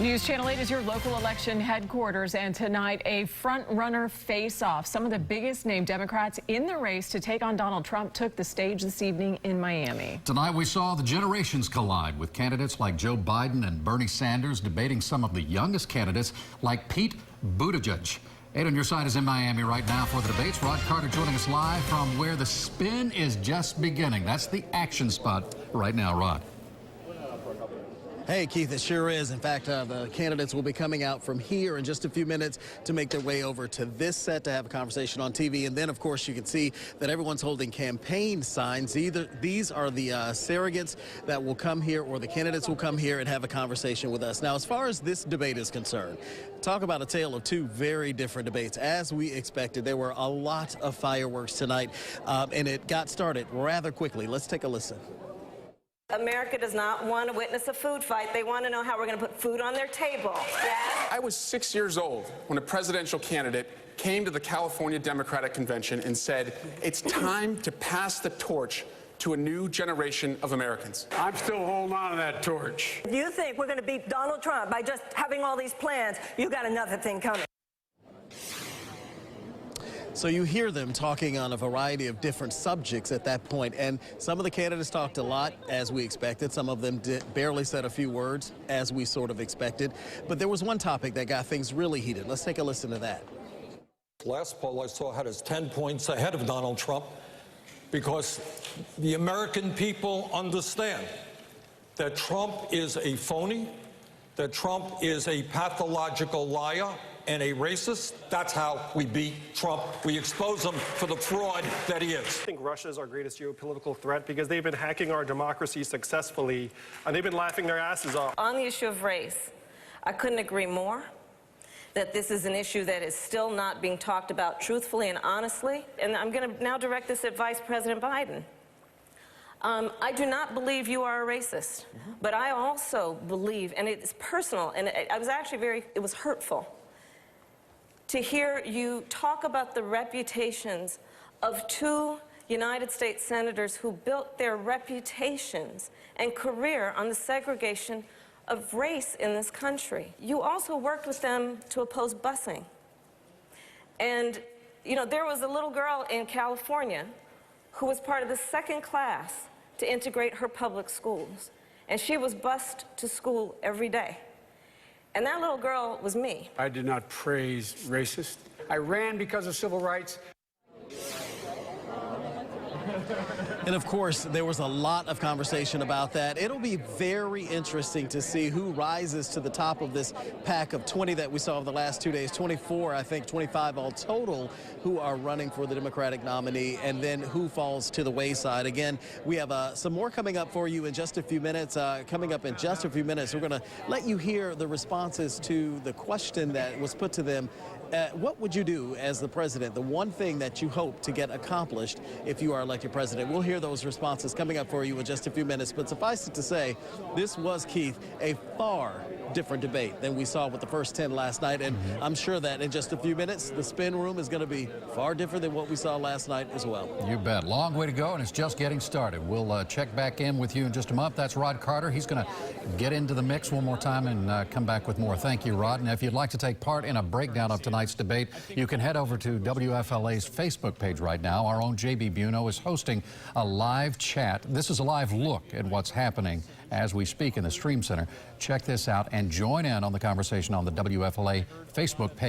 News Channel 8 is your local election headquarters, and tonight a front-runner face-off. Some of the biggest named Democrats in the race to take on Donald Trump took the stage this evening in Miami. Tonight we saw the generations collide with candidates like Joe Biden and Bernie Sanders debating some of the youngest candidates like Pete Buttigieg. 8 on Your Side is in Miami right now for the debates. Rod Carter joining us live from where the spin is just beginning. That's the action spot right now, Rod. Hey, Keith, it sure is. In fact, the candidates will be coming out from here in just a few minutes to make their way over to this set to have a conversation on TV. And then, of course, you can see that everyone's holding campaign signs. Either these are the surrogates that will come here, or the candidates will come here and have a conversation with us. Now, as far as this debate is concerned, talk about a tale of two very different debates. As we expected, there were a lot of fireworks tonight, and it got started rather quickly. Let's take a listen. America does not want to witness a food fight. They want to know how we're going to put food on their table. Yes? I was 6 years old when a presidential candidate came to the California Democratic Convention and said, it's time to pass the torch to a new generation of Americans. I'm still holding on to that torch. If you think we're going to beat Donald Trump by just having all these plans, you got another thing coming. So you hear them talking on a variety of different subjects at that point, and some of the candidates talked a lot, as we expected. Some of them barely said a few words, as we sort of expected. But there was one topic that got things really heated. Let's take a listen to that. Last poll I saw had us 10 points ahead of Donald Trump, because the American people understand that Trump is a phony, that Trump is a pathological liar and a racist. That's how we beat Trump. We expose him for the fraud that he is. I think Russia is our greatest geopolitical threat because they've been hacking our democracy successfully, and they've been laughing their asses off. On the issue of race, I couldn't agree more that this is an issue that is still not being talked about truthfully and honestly. And I'm going to now direct this at Vice President Biden. I do not believe you are a racist, but I also believe, and it's personal, and I was actually it was hurtful to hear you talk about the reputations of two United States senators who built their reputations and career on the segregation of race in this country. You also worked with them to oppose busing. And, you know, there was a little girl in California who was part of the second class to integrate her public schools. And she was bused to school every day. And that little girl was me. I did not praise racist. I ran because of civil rights. And of course, there was a lot of conversation about that. It'll be very interesting to see who rises to the top of this pack of 20 that we saw over the last 2 days. 24, I think 25 all total, who are running for the Democratic nominee, and then who falls to the wayside. Again, we have some more coming up for you in just a few minutes. Coming up in just a few minutes, we're going to let you hear the responses to the question that was put to them. What would you do as the president? The one thing that you hope to get accomplished if you are elected president. We'll hear those responses coming up for you in just a few minutes. But suffice it to say, this was, Keith, a far different debate than we saw with the first 10 last night. And I'm sure that in just a few minutes, the spin room is going to be far different than what we saw last night as well. You bet. Long way to go, and it's just getting started. We'll check back in with you in just a month. That's Rod Carter. He's going to get into the mix one more time and come back with more. Thank you, Rod. And if you'd like to take part in a breakdown of tonight's debate, you can head over to WFLA's Facebook page right now. Our own J.B. Buno is hosting a live chat. This is a live look at what's happening as we speak in the Stream Center. Check this out and join in on the conversation on the WFLA Facebook page.